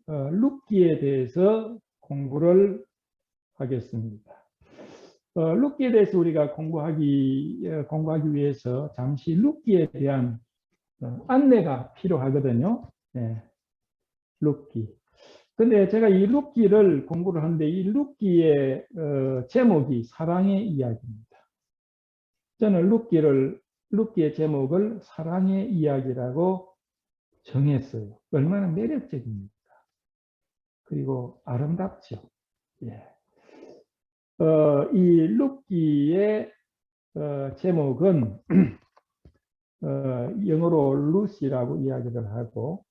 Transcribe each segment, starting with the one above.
룻기에 대해서 공부를 하겠습니다. 룻기에 대해서 우리가 공부하기 위해서 잠시 룻기에 대한 안내가 필요하거든요. 네, 룻기. 근데 제가 이 룻기를 공부를 하는데 이 룻기의 제목이 사랑의 이야기입니다. 저는 룻기의 제목을 사랑의 이야기라고 정했어요. 얼마나 매력적입니까? 그리고 아름답죠. 예. 이 룻기의 제목은 영어로 루시라고 이야기를 하고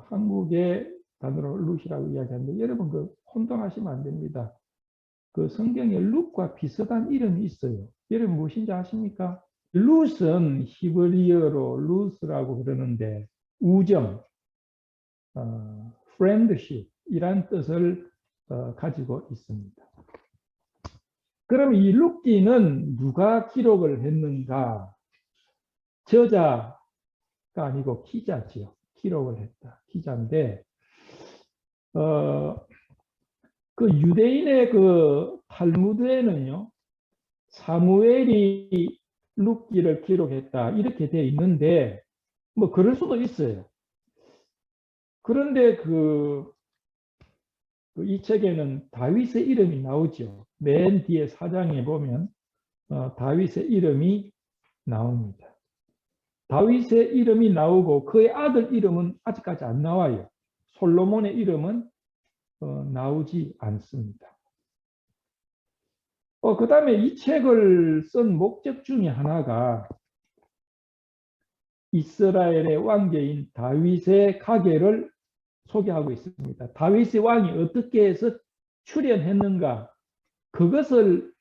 한국의 단어로 룻이라고 이야기하는데 여러분 혼동하시면 안 됩니다. 그 성경에 룻과 비슷한 이름이 있어요. 여러분 무엇인지 아십니까? 룻은 히브리어로 루스라고 그러는데 우정, friendship 이란 뜻을 가지고 있습니다. 그럼 이 룻기는 누가 기록을 했는가? 저자가 아니고 기자지요. 기록을 했다. 기자인데 그 유대인의 그 탈무드에는요, 사무엘이 룻기를 기록했다 이렇게 되어 있는데 뭐 그럴 수도 있어요. 그런데 이 책에는 다윗의 이름이 나오죠. 맨 뒤에 4장에 보면 다윗의 이름이 나옵니다. 다윗의 이름이 나오고 그의 아들 이름은 아직까지 안 나와요. 솔로몬의 이름은 나오지 않습니다. 그 다음에 이 책을 쓴 목적 중에 하나가 이스라엘의 왕제인 다윗의 가계를 소개하고 있습니다. 다윗의 왕이 어떻게 해서 출현했는가 그것을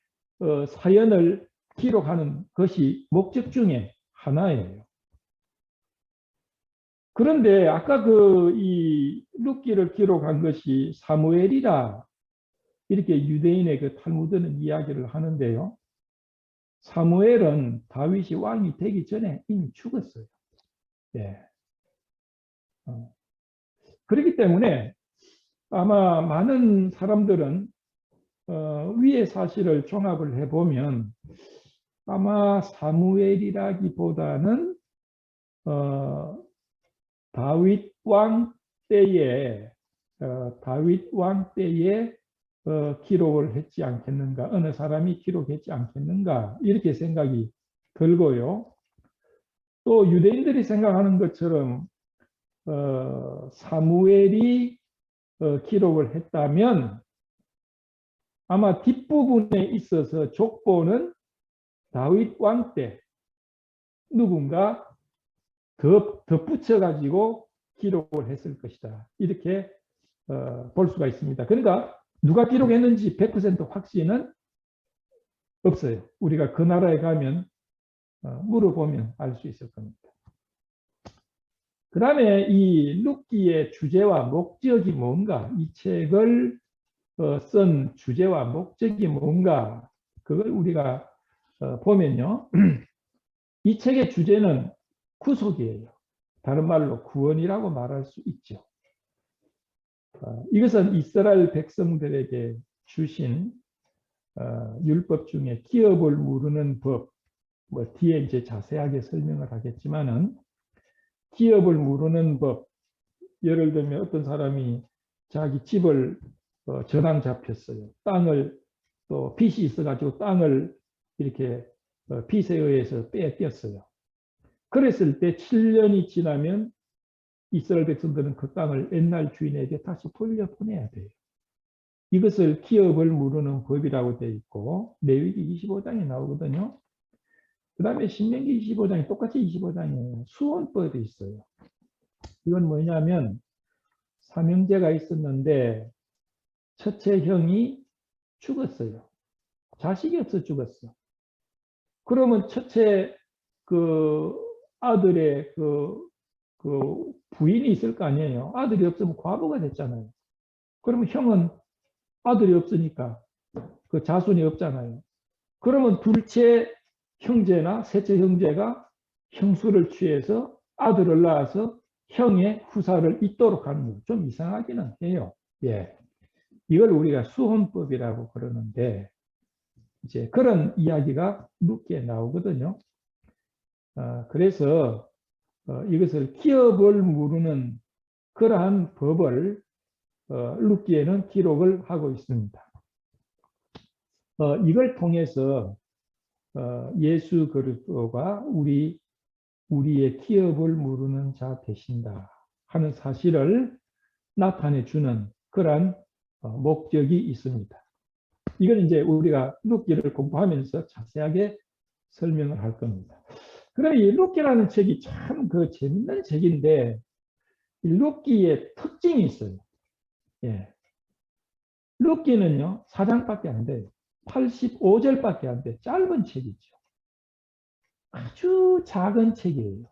사연을 기록하는 것이 목적 중에 하나예요. 그런데 아까 이 룻기를 기록한 것이 사무엘이라 이렇게 유대인의 그 탈무드는 이야기를 하는데요. 사무엘은 다윗이 왕이 되기 전에 이미 죽었어요. 예. 그렇기 때문에 아마 많은 사람들은 위의 사실을 종합을 해보면 아마 사무엘이라기보다는 다윗 왕 때에 기록을 했지 않겠는가, 어느 사람이 기록했지 않겠는가 이렇게 생각이 들고요. 또 유대인들이 생각하는 것처럼 사무엘이 기록을 했다면 아마 뒷부분에 있어서 족보는 다윗 왕 때 누군가 덧붙여 가지고 기록을 했을 것이다. 이렇게 볼 수가 있습니다. 그러니까 누가 기록했는지 100% 확신은 없어요. 우리가 그 나라에 가면 물어보면 알 수 있을 겁니다. 그 다음에 이 룻기의 주제와 목적이 뭔가, 이 책을 쓴 주제와 목적이 뭔가, 그걸 우리가 보면요. 이 책의 주제는 구속이에요. 다른 말로 구원이라고 말할 수 있죠. 이것은 이스라엘 백성들에게 주신 율법 중에 기업을 무르는 법, 뭐 뒤에 이제 자세하게 설명을 하겠지만은 기업을 무르는 법, 예를 들면 어떤 사람이 자기 집을 저당 잡혔어요. 땅을 또 빚이 있어가지고 땅을 이렇게 빚에 의해서 빼앗겼어요. 그랬을 때 7년이 지나면 이스라엘 백성들은 그 땅을 옛날 주인에게 다시 돌려보내야 돼요. 이것을 기업을 무르는 법이라고 되어 있고 레위기 25장에 나오거든요. 그 다음에 신명기 25장이 똑같이 25장이에요. 수원법이 있어요. 이건 뭐냐면 삼형제가 있었는데 첫째 형이 죽었어요. 자식이 없어 죽었어. 그러면 첫째 아들의 부인이 있을 거 아니에요. 아들이 없으면 과부가 됐잖아요. 그러면 형은 아들이 없으니까 그 자손이 없잖아요. 그러면 둘째 형제나 셋째 형제가 형수를 취해서 아들을 낳아서 형의 후사를 잇도록 하는 거 좀 이상하기는 해요. 예. 이걸 우리가 수혼법이라고 그러는데 이제 그런 이야기가 룻기에 나오거든요. 그래서 이것을 기업을 무르는 그러한 법을 룻기에는 기록을 하고 있습니다. 이걸 통해서 예수 그리스도가 우리의 기업을 무르는 자 되신다 하는 사실을 나타내 주는 그러한 목적이 있습니다. 이건 이제 우리가 룻기를 공부하면서 자세하게 설명을 할 겁니다. 그럼 이 룻기라는 책이 참 그 재밌는 책인데 이 룻기의 특징이 있어요. 예. 룻기는요 4장밖에 안 돼요. 85절밖에 안 돼. 짧은 책이죠. 아주 작은 책이에요.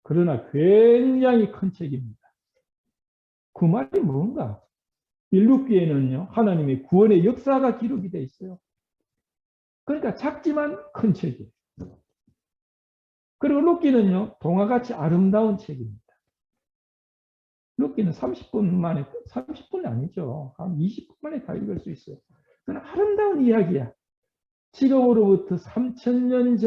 그러나 굉장히 큰 책입니다. 그 말이 뭔가? 이 룻기에는요 하나님의 구원의 역사가 기록이 되어 있어요. 그러니까 작지만 큰 책이에요. 그리고 룻기는요 동화같이 아름다운 책입니다. 룻기는 30분 만에, 30분이 아니죠. 한 20분 만에 다 읽을 수 있어요. 그건 아름다운 이야기야. 지금으로부터 3,000년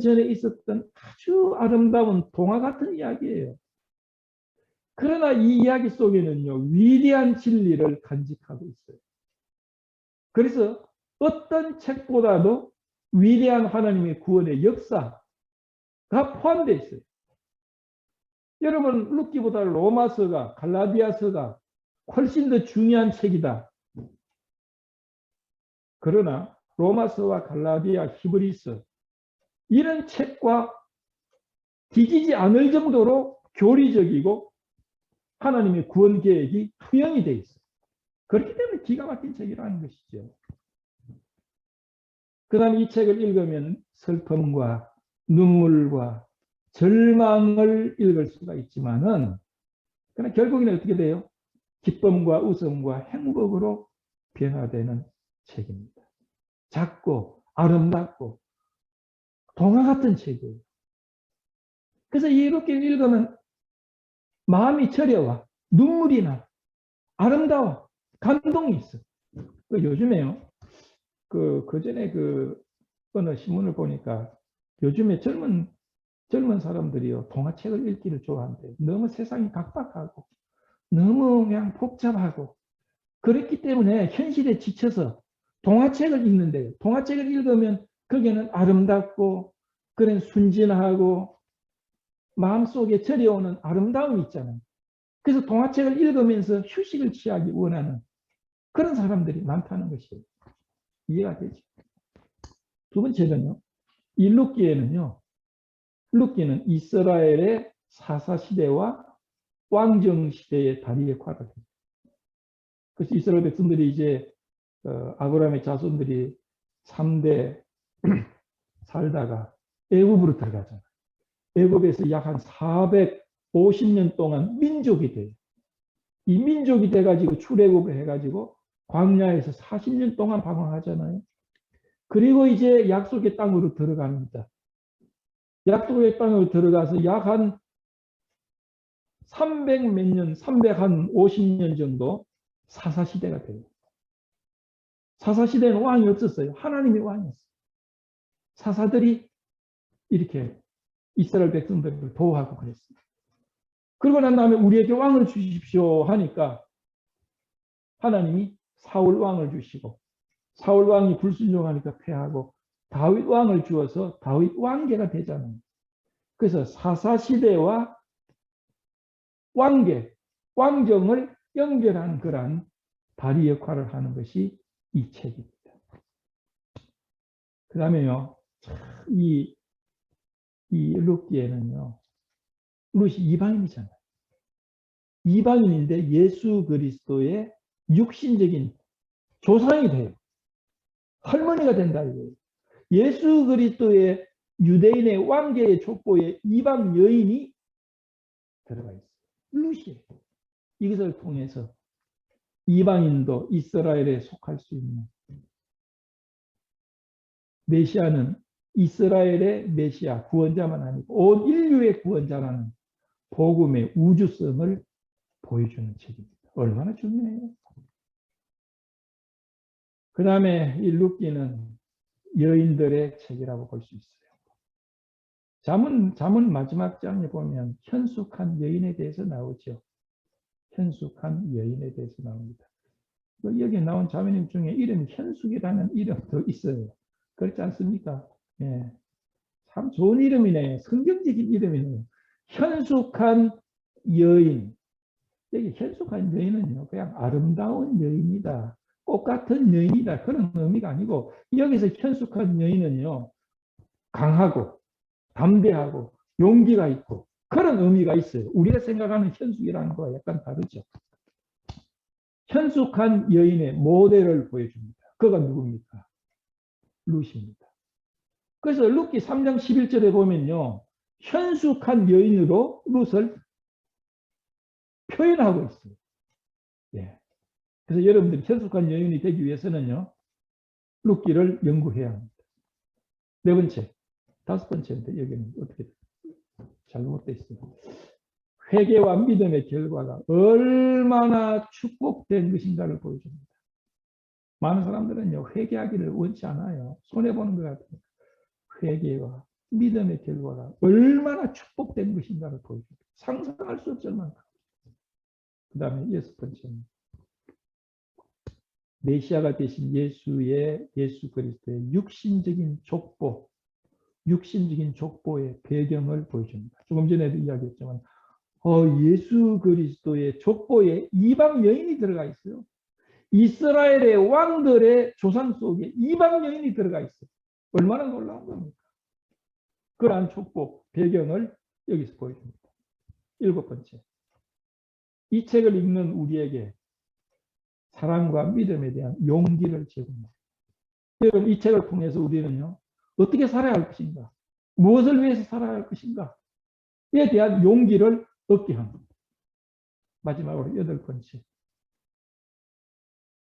전에 있었던 아주 아름다운 동화 같은 이야기예요. 그러나 이 이야기 속에는요, 위대한 진리를 간직하고 있어요. 그래서 어떤 책보다도 위대한 하나님의 구원의 역사가 포함되어 있어요. 여러분, 룻기보다 로마서가, 갈라디아서가 훨씬 더 중요한 책이다. 그러나 로마서와 갈라디아, 히브리서 이런 책과 뒤지지 않을 정도로 교리적이고 하나님의 구원 계획이 투영이 되어 있어요. 그렇기 때문에 기가 막힌 책이라는 것이죠. 그 다음에 이 책을 읽으면 슬픔과 눈물과 절망을 읽을 수가 있지만은 그러나 결국에는 어떻게 돼요? 기쁨과 웃음과 행복으로 변화되는 책입니다. 작고 아름답고 동화 같은 책이에요. 그래서 이렇게 읽으면 마음이 저려와 눈물이 나 아름다워 감동이 있어. 요즘에요. 그 전에 어느 신문을 보니까 요즘에 젊은 사람들이요 동화책을 읽기를 좋아한대요. 너무 세상이 각박하고 너무 그냥 복잡하고 그렇기 때문에 현실에 지쳐서 동화책을 읽는데요. 동화책을 읽으면 거기는 아름답고 그런 순진하고 마음속에 저려오는 아름다움이 있잖아요. 그래서 동화책을 읽으면서 휴식을 취하기 원하는 그런 사람들이 많다는 것이에요. 이해가 되죠? 두 번째는요. 이 룻기에는요. 룻기는 이스라엘의 사사시대와 왕정시대의 다리 역할을 해요. 그래서 이스라엘 백성들이 이제 아브라함의 자손들이 3대 살다가 애굽으로 들어가잖아요. 애굽에서 약 한 450년 동안 민족이 돼요. 이 민족이 돼가지고 출애굽을 해가지고 광야에서 40년 동안 방황하잖아요. 그리고 이제 약속의 땅으로 들어갑니다. 약속의 땅으로 들어가서 약 한 300 몇 년, 350년 정도 사사시대가 돼요. 사사시대는 왕이 없었어요. 하나님이 왕이었어요. 사사들이 이렇게 이스라엘 백성들을 보호하고 그랬습니다. 그러고 난 다음에 우리에게 왕을 주십시오 하니까 하나님이 사울 왕을 주시고 사울 왕이 불순종하니까 패하고 다윗 왕을 주어서 다윗 왕계가 되잖아요. 그래서 사사시대와 왕계, 왕정을 연결하는 그러한 다리 역할을 하는 것이 이 책입니다. 그 다음에요, 이 룻기에는요, 룻이 이방인이잖아요. 이방인인데 예수 그리스도의 육신적인 조상이 돼요. 할머니가 된다 이거예요. 예수 그리스도의 유대인의 왕계의 족보에 이방 여인이 들어가 있어요. 룻이에요. 이것을 통해서 이방인도 이스라엘에 속할 수 있는 메시아는 이스라엘의 메시아 구원자만 아니고 온 인류의 구원자라는 복음의 우주성을 보여주는 책입니다. 얼마나 중요해요. 그 다음에 이 룻기는 여인들의 책이라고 볼 수 있어요. 잠언 마지막 장에 보면 현숙한 여인에 대해서 나오죠. 현숙한 여인에 대해서 나옵니다. 여기 나온 자매님 중에 이름이 현숙이라는 이름도 있어요. 그렇지 않습니까? 예. 참 좋은 이름이네. 성경적인 이름이네요. 현숙한 여인. 여기 현숙한 여인은요, 그냥 아름다운 여인이다. 꽃 같은 여인이다. 그런 의미가 아니고, 여기서 현숙한 여인은요, 강하고, 담대하고, 용기가 있고, 그런 의미가 있어요. 우리가 생각하는 현숙이라는 거와 약간 다르죠. 현숙한 여인의 모델을 보여줍니다. 그가 누굽니까? 룻입니다. 그래서 룻기 3장 11절에 보면요, 현숙한 여인으로 룻을 표현하고 있어요. 예. 그래서 여러분들이 현숙한 여인이 되기 위해서는요, 룻기를 연구해야 합니다. 네 번째, 다섯 번째인데 여기는 어떻게 잘못되어 있어요. 회개와 믿음의 결과가 얼마나 축복된 것인가를 보여줍니다. 많은 사람들은요, 회개하기를 원치 않아요. 손해보는 것 같아요. 회개와 믿음의 결과가 얼마나 축복된 것인가를 보여줍니다. 상상할 수 없을 만큼. 그 다음에 여섯 번째는 메시아가 되신 예수 그리스도의 육신적인 족보의 배경을 보여줍니다. 조금 전에도 이야기했지만 예수 그리스도의 족보에 이방 여인이 들어가 있어요. 이스라엘의 왕들의 조상 속에 이방 여인이 들어가 있어요. 얼마나 놀라운 겁니까? 그러한 족보 배경을 여기서 보여줍니다. 일곱 번째, 이 책을 읽는 우리에게 사랑과 믿음에 대한 용기를 제공합니다. 여러분, 이 책을 통해서 우리는요, 어떻게 살아야 할 것인가? 무엇을 위해서 살아야 할 것인가? 에 대한 용기를 얻게 합니다. 마지막으로 여덟 번째,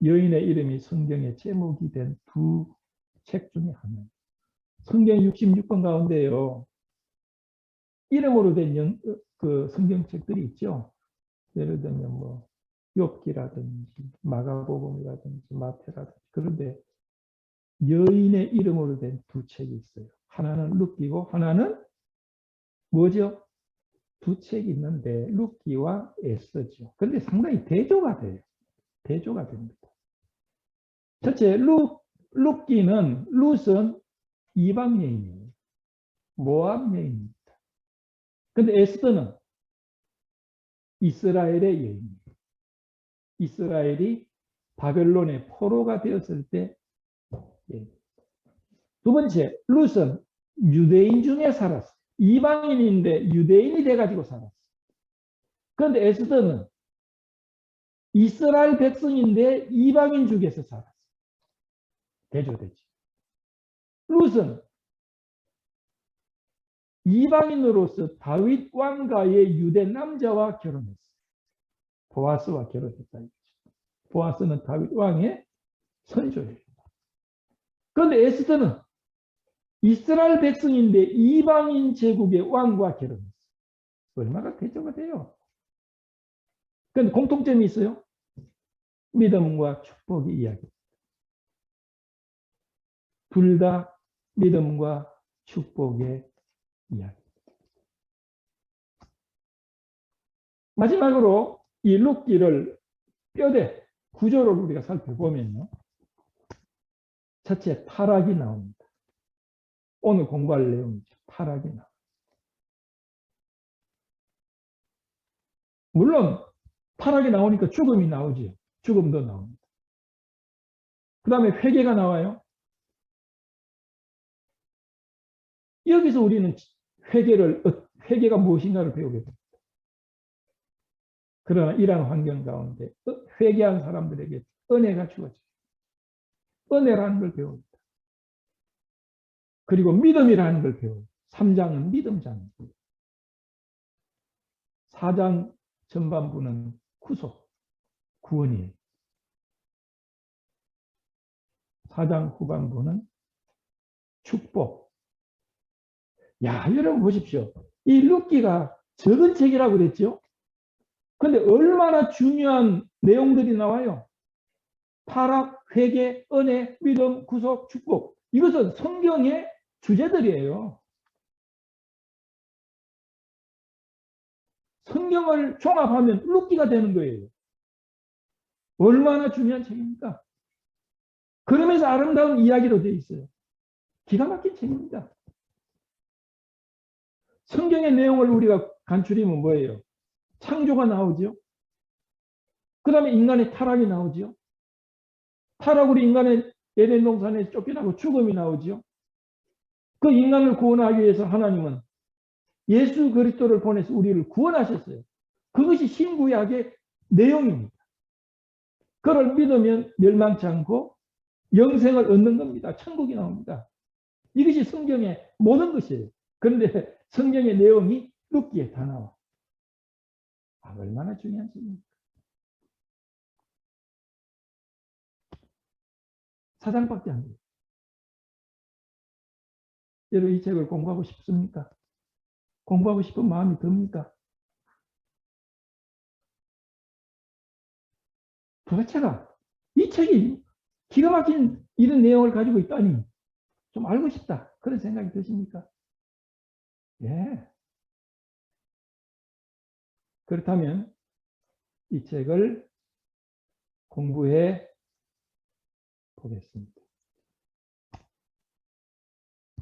여인의 이름이 성경의 제목이 된 두 책 중에 하나입니다. 성경 66권 가운데요, 이름으로 된 성경책들이 있죠. 예를 들면 욥기라든지 마가복음이라든지 마태라든지. 그런데 여인의 이름으로 된 두 책이 있어요. 하나는 룻기고 하나는 뭐죠? 두 책이 있는데 룻기와 에스더죠. 그런데 상당히 대조가 돼요. 대조가 됩니다. 첫째, 룻기는 룻은 이방 여인이에요. 모압 여인입니다. 그런데 에스더는 이스라엘의 여인입니다. 이스라엘이 바벨론의 포로가 되었을 때. 두 번째, 룻은 유대인 중에 살았어요. 이방인인데 유대인이 돼가지고 살았어요. 그런데 에스더는 이스라엘 백성인데 이방인 중에서 살았어요. 대조되지. 룻은 이방인으로서 다윗 왕가의 유대 남자와 결혼했어요. 보아스와 결혼했다. 보아스는 다윗 왕의 선조예요. 그런데 에스더는 이스라엘 백성인데 이방인 제국의 왕과 결혼했어요. 얼마나 대조가 돼요. 그런데 공통점이 있어요. 믿음과 축복의 이야기. 둘 다 믿음과 축복의 이야기. 마지막으로 이 룻기를 뼈대 구조를 우리가 살펴보면요. 첫째, 타락이 나옵니다. 오늘 공부할 내용이죠. 타락이 나옵니다. 물론 타락이 나오니까 죽음이 나오지요. 죽음도 나옵니다. 그 다음에 회개가 나와요. 여기서 우리는 회개가 무엇인가를 배우게 됩니다. 그러나 이러한 환경 가운데 회개한 사람들에게 은혜가 주어져요. 은혜라는 걸 배웁니다. 그리고 믿음이라는 걸 배워요. 3장은 믿음장입니다. 4장 전반부는 구원이에요. 4장 후반부는 축복, 야, 여러분 보십시오. 이 룻기가 적은 책이라고 그랬죠? 근데 얼마나 중요한 내용들이 나와요. 타락, 회개, 은혜, 믿음, 구속, 축복. 이것은 성경의 주제들이에요. 성경을 종합하면 룻기가 되는 거예요. 얼마나 중요한 책입니까? 그러면서 아름다운 이야기로 되어 있어요. 기가 막힌 책입니다. 성경의 내용을 우리가 간추리면 뭐예요? 창조가 나오죠. 그 다음에 인간의 타락이 나오죠. 타락으로 인간의 에덴 동산에 쫓겨나고 죽음이 나오죠. 그 인간을 구원하기 위해서 하나님은 예수 그리스도를 보내서 우리를 구원하셨어요. 그것이 신구약의 내용입니다. 그걸 믿으면 멸망치 않고 영생을 얻는 겁니다. 천국이 나옵니다. 이것이 성경의 모든 것이에요. 그런데 성경의 내용이 룻기에 다 나와. 얼마나 중요한 책입니까? 사장밖에 안 돼요. 여러분 이 책을 공부하고 싶습니까? 공부하고 싶은 마음이 듭니까? 도대체가 이 책이 기가 막힌 이런 내용을 가지고 있다니 좀 알고 싶다. 그런 생각이 드십니까? 예. 그렇다면 이 책을 공부해 보겠습니다.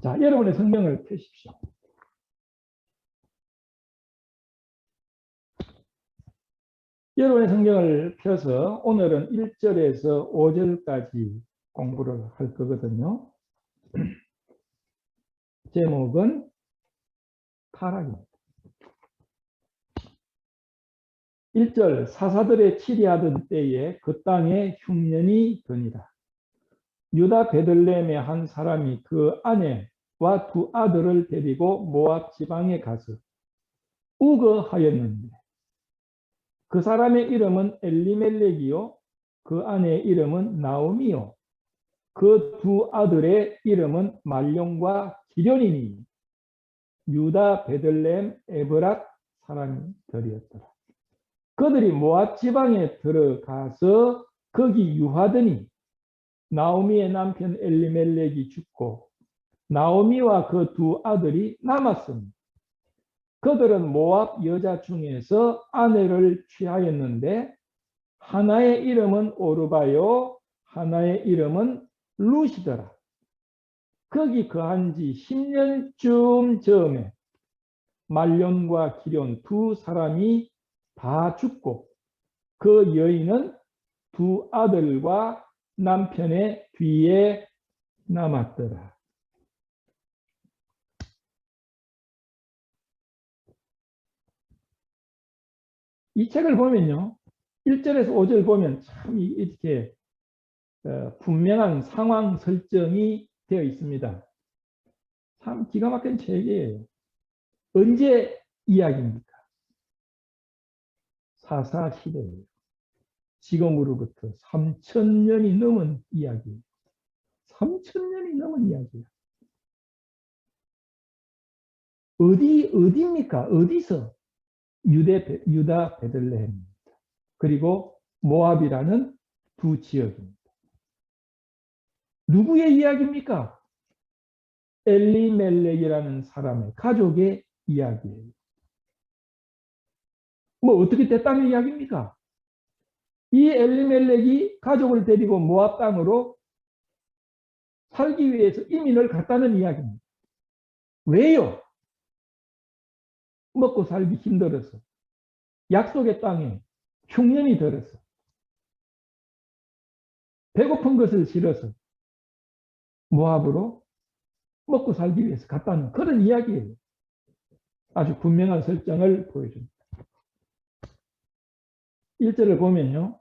자, 여러분의 성경을 펴십시오. 여러분의 성경을 펴서 오늘은 1절에서 5절까지 공부를 할 거거든요. 제목은 타락입니다. 1절 사사들의 치리하던 때에 그 땅에 흉년이 드니라. 유다 베들레헴의 한 사람이 그 아내와 두 아들을 데리고 모압 지방에 가서 우거하였는데 그 사람의 이름은 엘리멜렉이요 그 아내의 이름은 나오미요 그 두 아들의 이름은 말용과 기련이니 유다 베들레헴 에브랏 사람들이었더라. 그들이 모압 지방에 들어가서 거기 유하더니 나오미의 남편 엘리멜렉이 죽고 나오미와 그 두 아들이 남았습니다. 그들은 모압 여자 중에서 아내를 취하였는데 하나의 이름은 오르바요 하나의 이름은 룻이더라. 거기 거한 지 10년쯤 전에 말론과 기련 두 사람이 다 죽고 그 여인은 두 아들과 남편의 뒤에 남았더라. 이 책을 보면요. 1절에서 5절 보면 참 이렇게 분명한 상황 설정이 되어 있습니다. 참 기가 막힌 책이에요. 언제 이야기입니까? 사사시대예요. 지금으로부터 3,000년이 넘은 이야기예요. 3,000년이 넘은 이야기예요. 어디입니까? 어디서? 유다 베들레헴입니다. 그리고 모압이라는 두 지역입니다. 누구의 이야기입니까? 엘리멜렉이라는 사람의 가족의 이야기예요. 뭐 어떻게 됐다는 이야기입니까? 이 엘리멜렉이 가족을 데리고 모압 땅으로 살기 위해서 이민을 갔다는 이야기입니다. 왜요? 먹고 살기 힘들어서. 약속의 땅에 흉년이 들어서. 배고픈 것을 싫어서 모압으로 먹고 살기 위해서 갔다는 그런 이야기예요. 아주 분명한 설정을 보여줍니다. 1절을 보면요.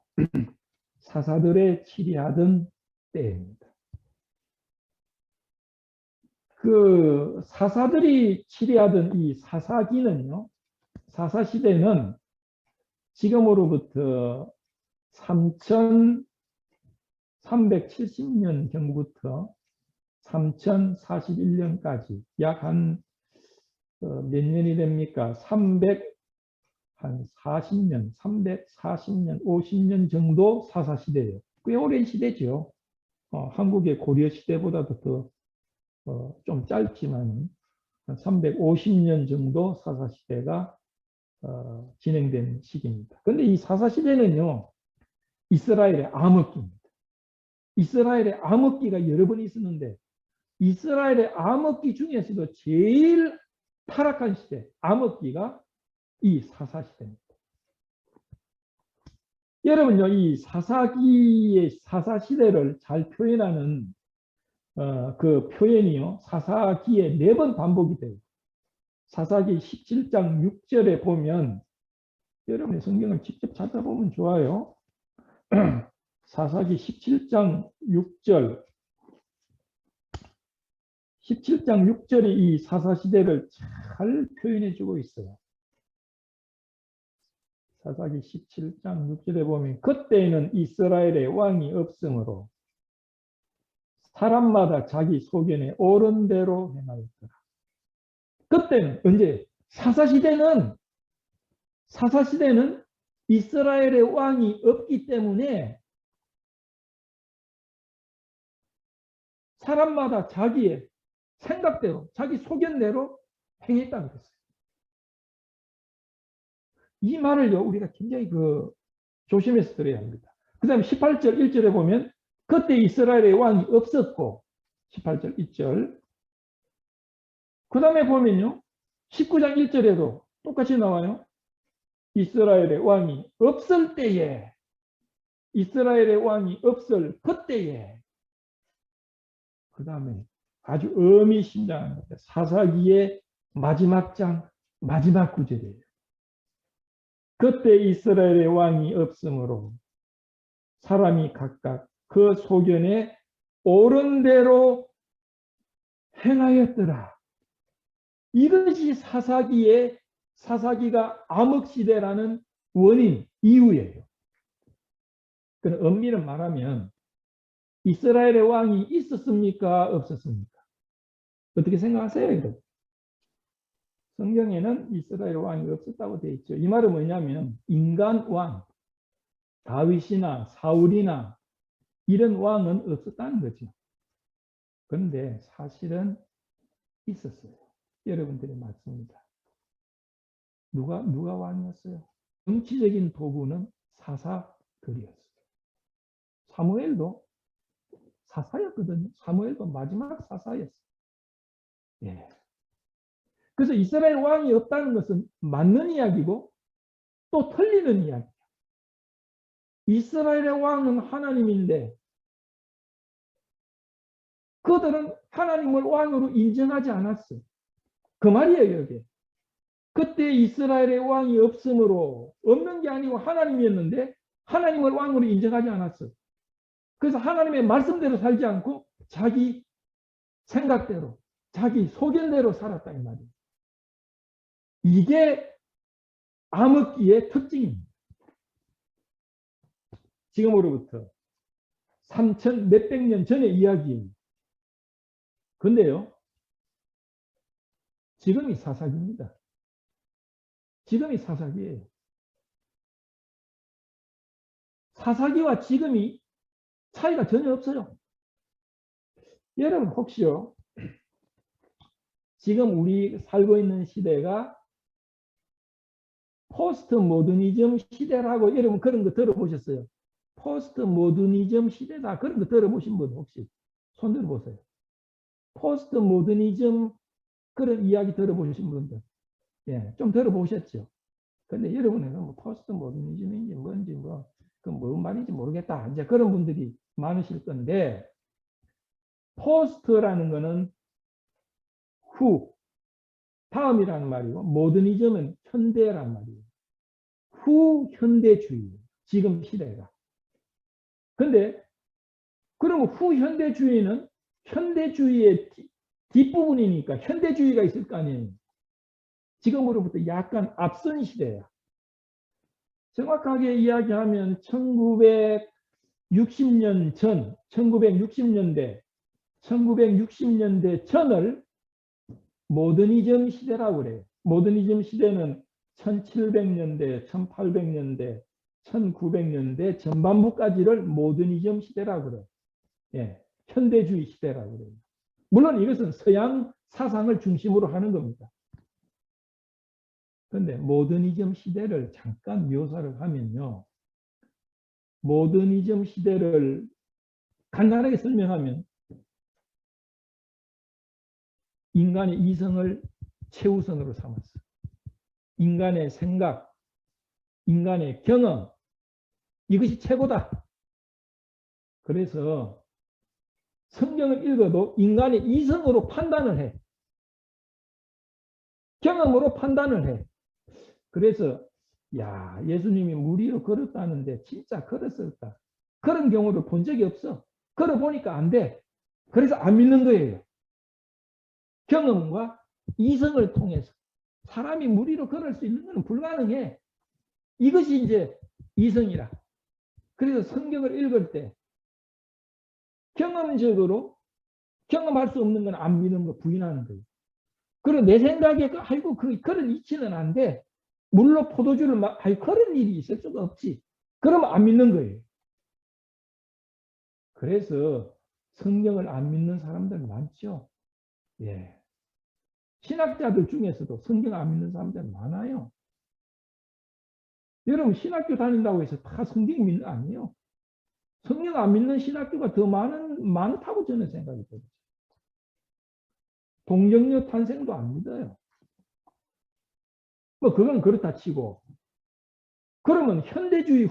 사사들의 치리하던 때입니다. 그 사사들이 치리하던 이 사사기는요. 사사시대는 지금으로부터 3,370년 경부터 3,041년까지 약 한 몇 년이 됩니까? 340년, 340년, 50년 정도 사사시대예요. 꽤 오랜 시대죠. 한국의 고려 시대보다도 더 좀 짧지만 한 350년 정도 사사시대가 진행된 시기입니다. 근데 이 사사시대는요, 이스라엘의 암흑기입니다. 이스라엘의 암흑기가 여러 번 있었는데, 이스라엘의 암흑기 중에서도 제일 타락한 시대, 암흑기가 이 사사시대입니다. 여러분요, 이 사사기의 사사시대를 잘 표현하는 그 표현이요, 사사기에 4번 반복이 돼요. 사사기 17장 6절에 보면, 여러분의 성경을 직접 찾아보면 좋아요. 사사기 17장 6절, 17장 6절이 이 사사시대를 잘 표현해주고 있어요. 사사기 17장 6절에 보면, 그때에는 이스라엘의 왕이 없으므로 사람마다 자기 소견에 옳은 대로 행하였더라. 그때는 언제? 사사시대는 이스라엘의 왕이 없기 때문에 사람마다 자기의 생각대로, 자기 소견대로 행했다는 것이에요. 이 말을요, 우리가 굉장히 조심해서 들어야 합니다. 그 다음에 18절 1절에 보면, 그때 이스라엘의 왕이 없었고, 18절 1절. 그 다음에 보면요, 19장 1절에도 똑같이 나와요. 이스라엘의 왕이 없을 때에, 이스라엘의 왕이 없을 그때에. 그 다음에 아주 의미심장한 것, 사사기의 마지막 장, 마지막 구절이에요. 그때 이스라엘의 왕이 없으므로 사람이 각각 그 소견에 옳은 대로 행하였더라. 이것이 사사기가 암흑시대라는 원인, 이유예요. 그런 엄밀히 말하면 이스라엘의 왕이 있었습니까? 없었습니까? 어떻게 생각하세요? 성경에는 이스라엘 왕이 없었다고 되어 있죠. 이 말은 뭐냐면 인간 왕, 다윗이나 사울이나 이런 왕은 없었다는 거죠. 그런데 사실은 있었어요. 여러분들의 말씀입니다. 누가 왕이었어요? 정치적인 도구는 사사들이었어요. 사무엘도 사사였거든요. 사무엘도 마지막 사사였어요. 예. 그래서 이스라엘 왕이 없다는 것은 맞는 이야기고 또 틀리는 이야기예요. 이스라엘의 왕은 하나님인데 그들은 하나님을 왕으로 인정하지 않았어요. 그 말이에요, 여기. 그때 이스라엘의 왕이 없으므로, 없는 게 아니고 하나님이었는데 하나님을 왕으로 인정하지 않았어요. 그래서 하나님의 말씀대로 살지 않고 자기 생각대로, 자기 소견대로 살았다 이 말이에요. 이게 암흑기의 특징입니다. 지금으로부터 3천 몇백 년 전의 이야기예요. 근데요, 지금이 사사기입니다. 지금이 사사기예요. 사사기와 지금이 차이가 전혀 없어요. 여러분 혹시요, 지금 우리 살고 있는 시대가 포스트 모더니즘 시대라고 여러분 그런 거 들어보셨어요? 포스트 모더니즘 시대다 그런 거 들어보신 분 혹시 손 들어보세요. 포스트 모더니즘 그런 이야기 들어보신 분들, 예, 좀 들어보셨죠? 근데 여러분은 뭐 포스트 모더니즘인지 뭔지 뭔 말인지 모르겠다 이제 그런 분들이 많으실 건데, 포스트라는 거는 후, 다음이라는 말이고, 모더니즘은 현대란 말이에요. 후현대주의, 지금 시대가. 근데 그러면 후현대주의는 현대주의의 뒷부분이니까 현대주의가 있을 거 아니에요. 지금으로부터 약간 앞선 시대야. 정확하게 이야기하면 1960년 전, 1960년대 전을 모더니즘 시대라고 그래요. 모더니즘 시대는 1700년대, 1800년대, 1900년대 전반부까지를 모더니즘 시대라고 그래요. 예, 현대주의 시대라고 그래요. 물론 이것은 서양 사상을 중심으로 하는 겁니다. 그런데 모더니즘 시대를 잠깐 묘사를 하면요. 모더니즘 시대를 간단하게 설명하면 인간의 이성을 최우선으로 삼았어. 인간의 생각, 인간의 경험, 이것이 최고다. 그래서 성경을 읽어도 인간의 이성으로 판단을 해. 경험으로 판단을 해. 그래서 야, 예수님이 물 위로 걸었다는데 진짜 걸었을까? 그런 경우를 본 적이 없어. 걸어보니까 안 돼. 그래서 안 믿는 거예요. 경험과 이성을 통해서 사람이 물 위로 걸을 수 있는 것은 불가능해. 이것이 이제 이성이라. 그래서 성경을 읽을 때 경험적으로 경험할 수 없는 건 안 믿는 거, 부인하는 거예요. 그리고 내 생각에 아이고 그런 이치는 안 돼. 물로 포도주를 아이고 그런 일이 있을 수가 없지. 그러면 안 믿는 거예요. 그래서 성경을 안 믿는 사람들 많죠. 예. 신학자들 중에서도 성경 안 믿는 사람들 많아요. 여러분 신학교 다닌다고 해서 다 성경 믿는 거 아니에요. 성경 안 믿는 신학교가 더 많다고 저는 생각이 들어요. 동정녀 탄생도 안 믿어요. 뭐 그건 그렇다 치고 그러면 현대주의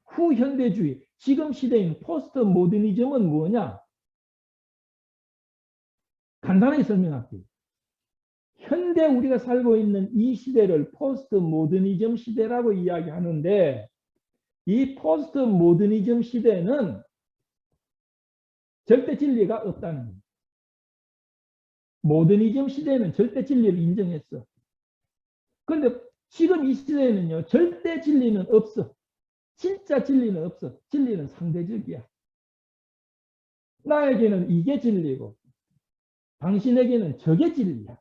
후현대주의 지금 시대인 포스트 모더니즘은 뭐냐? 간단하게 설명할게요. 현대 우리가 살고 있는 이 시대를 포스트 모더니즘 시대라고 이야기하는데 이 포스트 모더니즘 시대는 절대 진리가 없다는 거예요. 모더니즘 시대는 절대 진리를 인정했어. 그런데 지금 이 시대에는요, 절대 진리는 없어. 진짜 진리는 없어. 진리는 상대적이야. 나에게는 이게 진리고, 당신에게는 저게 진리야.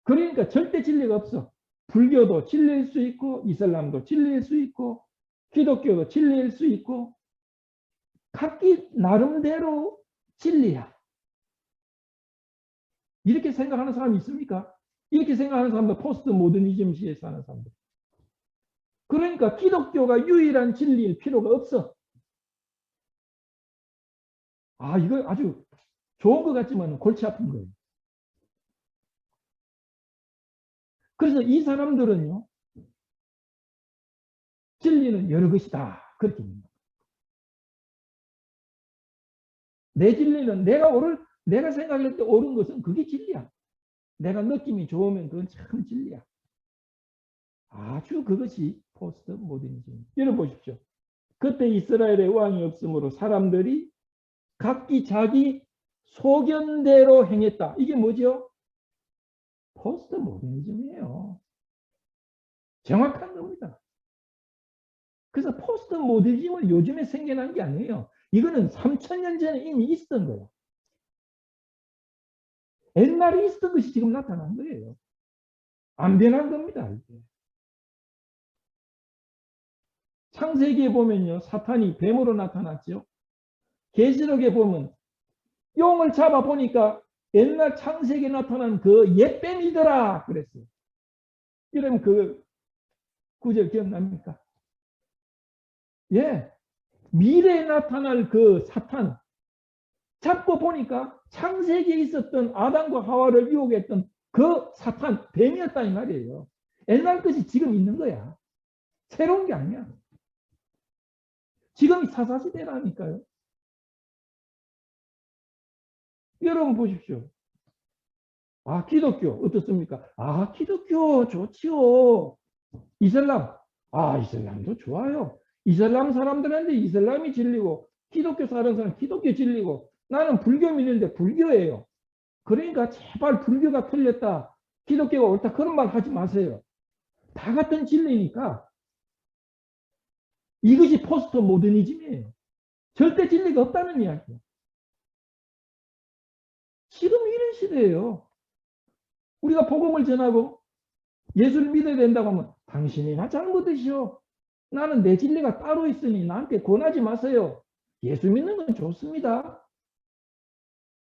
그러니까 절대 진리가 없어. 불교도 진리일 수 있고, 이슬람도 진리일 수 있고, 기독교도 진리일 수 있고, 각기 나름대로 진리야. 이렇게 생각하는 사람이 있습니까? 이렇게 생각하는 사람도 포스트 모더니즘 시대에 사는 사람들. 그러니까 기독교가 유일한 진리일 필요가 없어. 아, 이거 아주 좋은 것 같지만 골치 아픈 거예요. 그래서 이 사람들은요, 진리는 여러 것이다. 그렇게 봅니다. 내 진리는 내가 생각할 때 옳은 것은 그게 진리야. 내가 느낌이 좋으면 그건 참 진리야. 아주 그것이 포스트 모더니즘. 여러분 보십시오. 그때 이스라엘의 왕이 없으므로 사람들이 각기 자기 소견대로 행했다. 이게 뭐죠? 포스트 모더니즘이에요. 정확한 겁니다. 그래서 포스트 모더니즘은 요즘에 생겨난 게 아니에요. 이거는 3000년 전에 이미 있었던 거예요. 옛날에 있었던 것이 지금 나타난 거예요. 안 변한 겁니다. 이게. 창세기에 보면요. 사탄이 뱀으로 나타났죠. 계시록에 보면 용을 잡아보니까 옛날 창세기에 나타난 그 옛뱀이더라 그랬어요. 이러면 그 구절 기억납니까? 예. 미래에 나타날 그 사탄 잡고 보니까 창세기에 있었던 아담과 하와를 유혹했던 그 사탄 뱀이었다 이 말이에요. 옛날 것이 지금 있는 거야. 새로운 게 아니야. 지금이 사사시대라니까요. 여러분 보십시오. 아, 기독교 어떻습니까? 아, 기독교 좋지요. 이슬람. 아, 이슬람도 좋아요. 이슬람 사람들한테 이슬람이 진리고 기독교 사는 사람 기독교 진리고 나는 불교 믿는데 불교예요. 그러니까 제발 불교가 틀렸다. 기독교가 옳다. 그런 말 하지 마세요. 다 같은 진리니까 이것이 포스트 모더니즘이에요. 절대 진리가 없다는 이야기예요. 지금 이런 시대예요. 우리가 복음을 전하고 예수를 믿어야 된다고 하면 당신이나 잘못이시오. 나는 내 진리가 따로 있으니 나한테 권하지 마세요. 예수 믿는 건 좋습니다.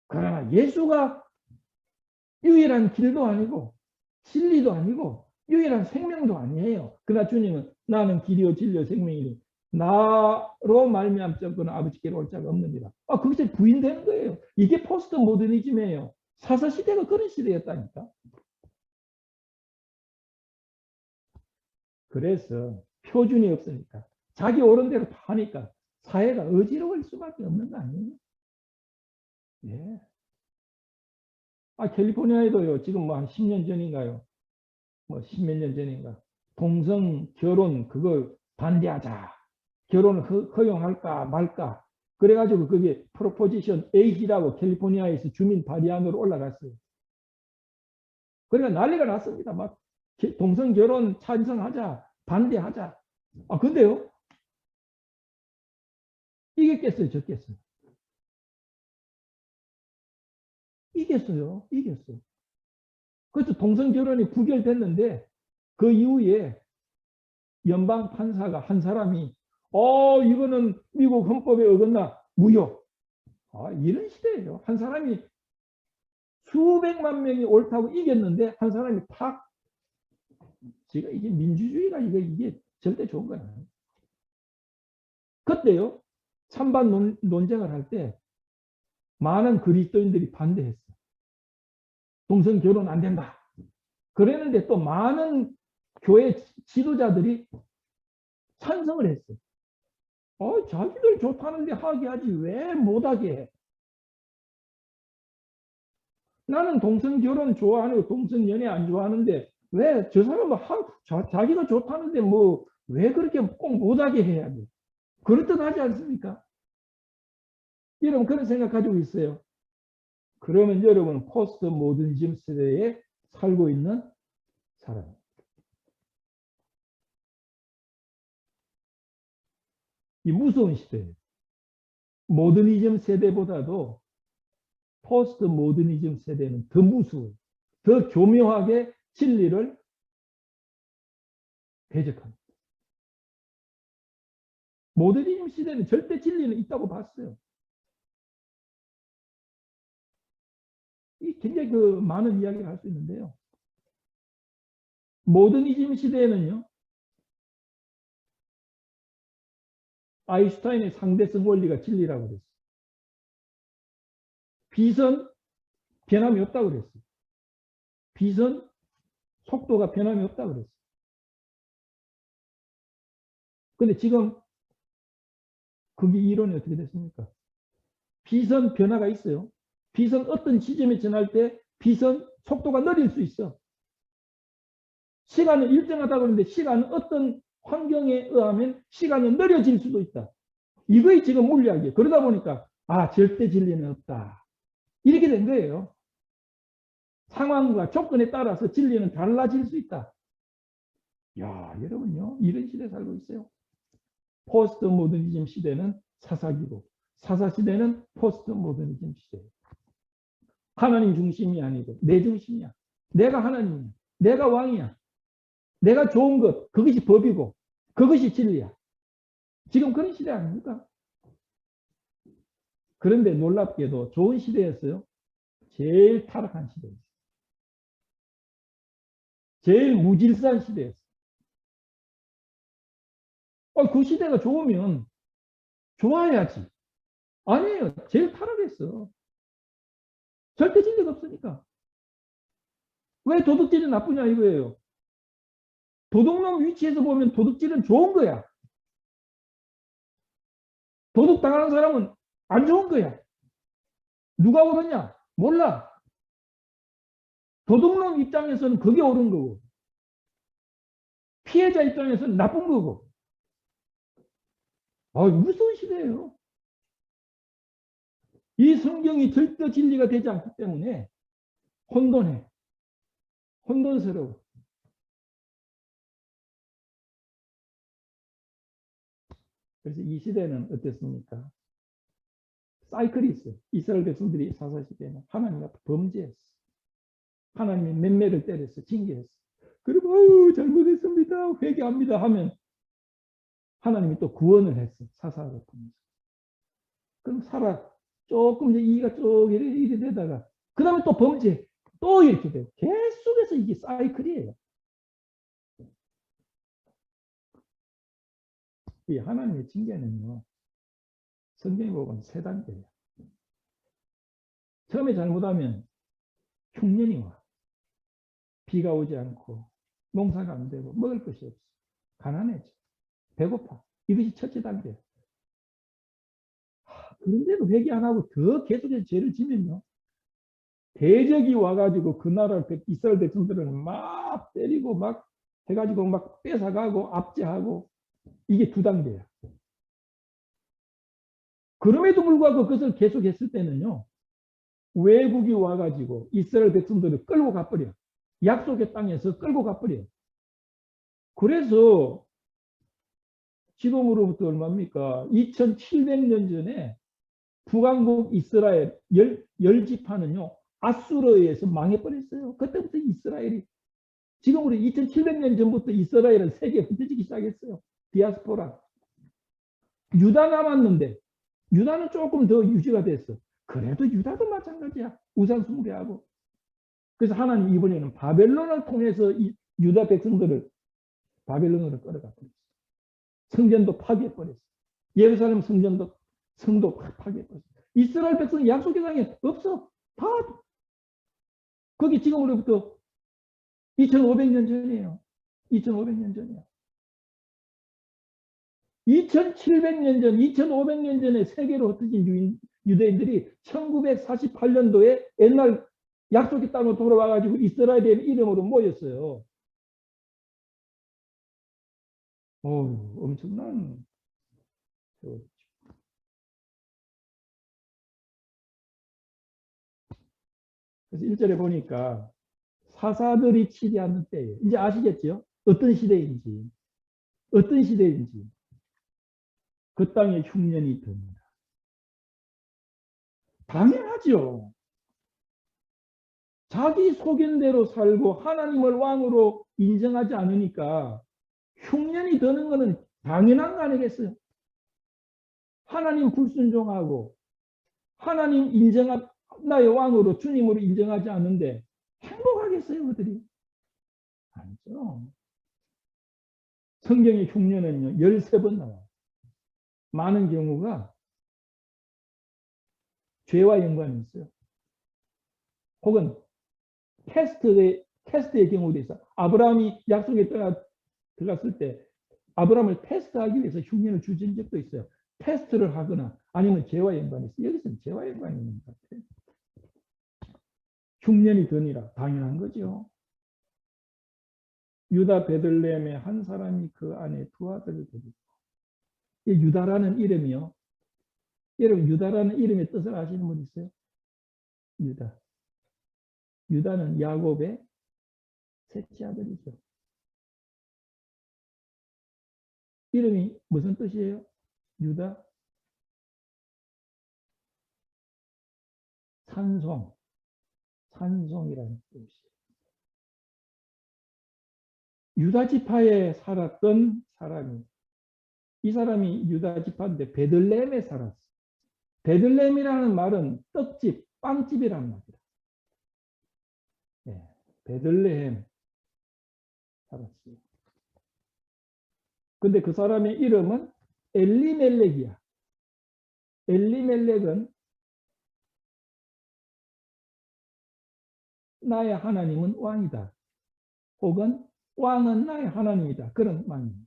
그러나 예수가 유일한 길도 아니고 진리도 아니고 유일한 생명도 아니에요. 그러나 주님은 나는 길이요 진리요 생명이니 나로 말미암자거나 아버지께로 올 자가 없느니라. 그것이 부인되는 거예요. 이게 포스트 모더니즘이에요. 사사시대가 그런 시대였다니까. 그래서 표준이 없으니까 자기 옳은 대로 파니까 사회가 어지러울 수밖에 없는 거 아니에요? 예. 캘리포니아에도요, 지금 뭐 한 10년 전인가요? 뭐 10몇 년 전인가? 동성 결혼 그거 반대하자. 결혼을 허용할까 말까. 그래가지고 그게 프로포지션 8이라고 캘리포니아에서 주민 발의안으로 올라갔어요. 그러니까 난리가 났습니다. 막 동성 결혼 찬성하자, 반대하자. 근데요, 이겼겠어요, 졌겠어요? 이겼어요, 이겼어요. 그래서 동성 결혼이 부결됐는데 그 이후에 연방 판사가 한 사람이 이거는 미국 헌법에 어긋나 무효. 이런 시대예요. 한 사람이 수백만 명이 옳다고 이겼는데 한 사람이 팍. 지금 이게 민주주의가 이게 절대 좋은 거야. 그때요, 찬반 논쟁을 할 때 많은 그리스도인들이 반대했어. 동성 결혼 안 된다. 그랬는데 또 많은 교회 지도자들이 찬성을 했어. 자기들 좋다는데 하게 하지 왜 못하게 해? 나는 동성 결혼 좋아하고 동성 연애 안 좋아하는데 왜 저 사람은 자기가 좋다는데 뭐 왜 그렇게 꼭 못하게 해야 돼? 그렇듯 하지 않습니까? 여러분 그런 생각 가지고 있어요. 그러면 여러분은 포스트 모더니즘 세대에 살고 있는 사람. 이 무서운 시대예요. 모더니즘 세대보다도 포스트 모더니즘 세대는 더 무서워요. 더 교묘하게 진리를 대적합니다. 모더니즘 시대는 절대 진리는 있다고 봤어요. 이 굉장히 많은 이야기를 할 수 있는데요. 모더니즘 시대에는요, 아인슈타인의 상대성 원리가 진리라고 그랬어요. 빛은 변함이 없다고 그랬어요. 빛은 속도가 변함이 없다고 그랬어요. 근데 지금 그게 이론이 어떻게 됐습니까? 빛은 변화가 있어요. 빛은 어떤 지점에 지날 때 빛은 속도가 느릴 수 있어. 시간은 일정하다고 그러는데 시간은 어떤 환경에 의하면 시간은 느려질 수도 있다. 이거이 지금 물리학이에요. 그러다 보니까 절대 진리는 없다. 이렇게 된 거예요. 상황과 조건에 따라서 진리는 달라질 수 있다. 여러분요, 이런 시대에 살고 있어요. 포스트 모더니즘 시대는 사사기고 사사 시대는 포스트 모더니즘 시대예요. 하나님 중심이 아니고 내 중심이야. 내가 하나님이야. 내가 왕이야. 내가 좋은 것, 그것이 법이고 그것이 진리야. 지금 그런 시대 아닙니까? 그런데 놀랍게도 좋은 시대였어요. 제일 타락한 시대였어요. 제일 무질서한 시대였어요. 그 시대가 좋으면 좋아야지. 아니에요. 제일 타락했어. 절대 진리가 없으니까. 왜 도둑질이 나쁘냐 이거예요. 도둑놈 위치에서 보면 도둑질은 좋은 거야. 도둑 당하는 사람은 안 좋은 거야. 누가 옳으냐? 몰라. 도둑놈 입장에서는 그게 옳은 거고 피해자 입장에서는 나쁜 거고. 무서운 시대예요. 이 성경이 절대 진리가 되지 않기 때문에 혼돈해. 혼돈스러워. 그래서 이 시대는 어땠습니까? 사이클이 있어요. 이스라엘 백성들이 사사시대에는 하나님 앞에 범죄했어. 하나님이 맴매를 때렸어. 징계했어. 그리고 잘못했습니다. 회개합니다 하면 하나님이 또 구원을 했어. 사사를 통해서. 그럼 살아. 조금 이제 이가 쭉 이래 되다가 그 다음에 또 범죄. 또 이렇게 돼요. 계속해서 이게 사이클이에요. 이 하나님의 징계는요. 성경에 보면 세 단계예요. 처음에 잘못하면 흉년이 와. 비가 오지 않고 농사가 안 되고 먹을 것이 없어. 가난해져. 배고파. 이것이 첫째 단계. 그런데도 회개 안 하고 더 계속해서 죄를 지면요. 대적이 와가지고 그 나라 이스라엘 백성들을 막 때리고 막 해가지고 막 뺏어가고 압제하고 이게 두 단계야. 그럼에도 불구하고 그것을 계속했을 때는요. 외국이 와가지고 이스라엘 백성들을 끌고 가버려. 약속의 땅에서 끌고 가버려. 그래서 지금으로부터 얼마입니까? 2700년 전에 북왕국 이스라엘 열 지파는요. 아수르에 의해서 망해버렸어요. 그때부터 이스라엘이 지금으로 2700년 전부터 이스라엘은 세계에 흩어지기 시작했어요. 디아스포라. 유다 남았는데 유다는 조금 더 유지가 됐어. 그래도 유다도 마찬가지야. 우상 숭배하고. 그래서 하나님 이번에는 바벨론을 통해서 이 유다 백성들을 바벨론으로 끌어가 버렸어. 성전도 파괴해버렸어. 예루살렘 성도 파괴해버렸어. 이스라엘 백성 약속의 땅에 없어. 다 거기 지금으로부터 2500년 전이에요. 2500년 전이야. 2700년 전, 2500년 전에 세계로 흩어진 유대인들이 1948년도에 옛날 약속의 땅으로 돌아와가지고 이스라엘의 이름으로 모였어요. 엄청난. 그래서 1절에 보니까 사사들이 치리하는 때에 이제 아시겠죠? 어떤 시대인지. 어떤 시대인지. 그 땅에 흉년이 듭니다. 당연하죠. 자기 속인대로 살고 하나님을 왕으로 인정하지 않으니까 흉년이 드는 것은 당연한 거 아니겠어요? 하나님 불순종하고 하나님 인정한 나의 왕으로 주님으로 인정하지 않는데 행복하겠어요, 그들이? 아니죠. 성경의 흉년은요, 13번 나와요. 많은 경우가 죄와 연관이 있어요. 혹은 테스트의 경우도 있어. 아브라함이 약속에 들어갔을 때 아브라함을 테스트하기 위해서 흉년을 주신 적도 있어요. 테스트를 하거나 아니면 죄와 연관이 있어요. 여기서는 죄와 연관이 있는 것 같아요. 흉년이 드니라 당연한 거죠. 유다 베들레헴의 한 사람이 그 안에 두 아들을 데리고. 이 유다라는 이름이요. 여러분 유다라는 이름의 뜻을 아시는 분 있어요? 유다. 유다는 야곱의 셋째 아들이죠. 이름이 무슨 뜻이에요? 유다? 산송이라는 뜻이에요. 유다 지파에 살았던 사람이, 이 사람이 유다 지파인데 베들레헴에 살았어. 베들레헴이라는 말은 떡집, 빵집이라는 말이다. 네, 베들레헴 살았어요. 근데 그 사람의 이름은 엘리멜렉이야. 엘리멜렉은 나의 하나님은 왕이다. 혹은 왕은 나의 하나님이다. 그런 말입니다.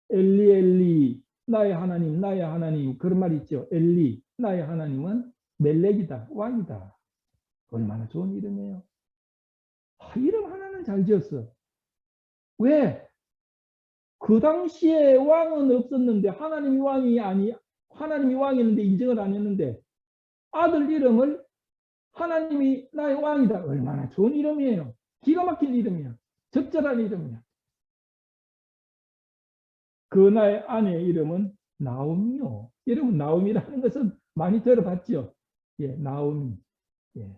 엘리 나의 하나님 그런 말 있죠. 엘리 나의 하나님은 멜렉이다. 왕이다. 얼마나 좋은 이름이에요. 이름 하나는 잘 지었어. 왜? 그 당시에 왕은 없었는데 하나님이 왕이었는데 인정을 안 했는데 아들 이름을 하나님이 나의 왕이다. 얼마나 좋은 이름이에요. 기가 막힌 이름이야. 적절한 이름이야. 그 나의 아내의 이름은 나옴이요. 여러분 나옴이라는 것은 많이 들어봤죠? 예, 나오미. 예.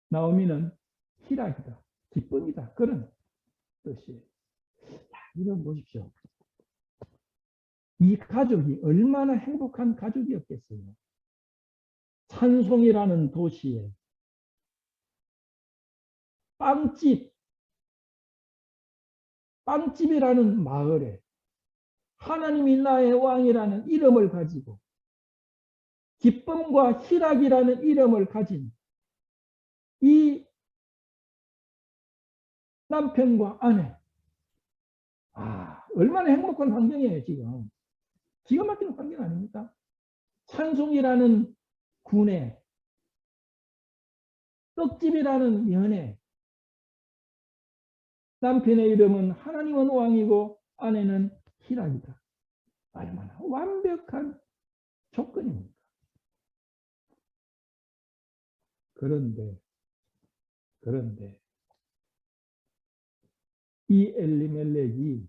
나오미는 희락이다, 기쁨이다, 그런 뜻이에요. 이런 보십시오. 이 가족이 얼마나 행복한 가족이었겠어요. 찬송이라는 도시에 빵집이라는 마을에 하나님이 나의 왕이라는 이름을 가지고 기쁨과 희락이라는 이름을 가진 이 남편과 아내, 얼마나 행복한 환경이에요. 지금 기가 막히는 환경 아닙니까? 찬송이라는 군에 떡집이라는 연애, 남편의 이름은 하나님은 왕이고 아내는 희락이다. 얼마나 완벽한 조건입니까? 그런데 이 엘리멜렉이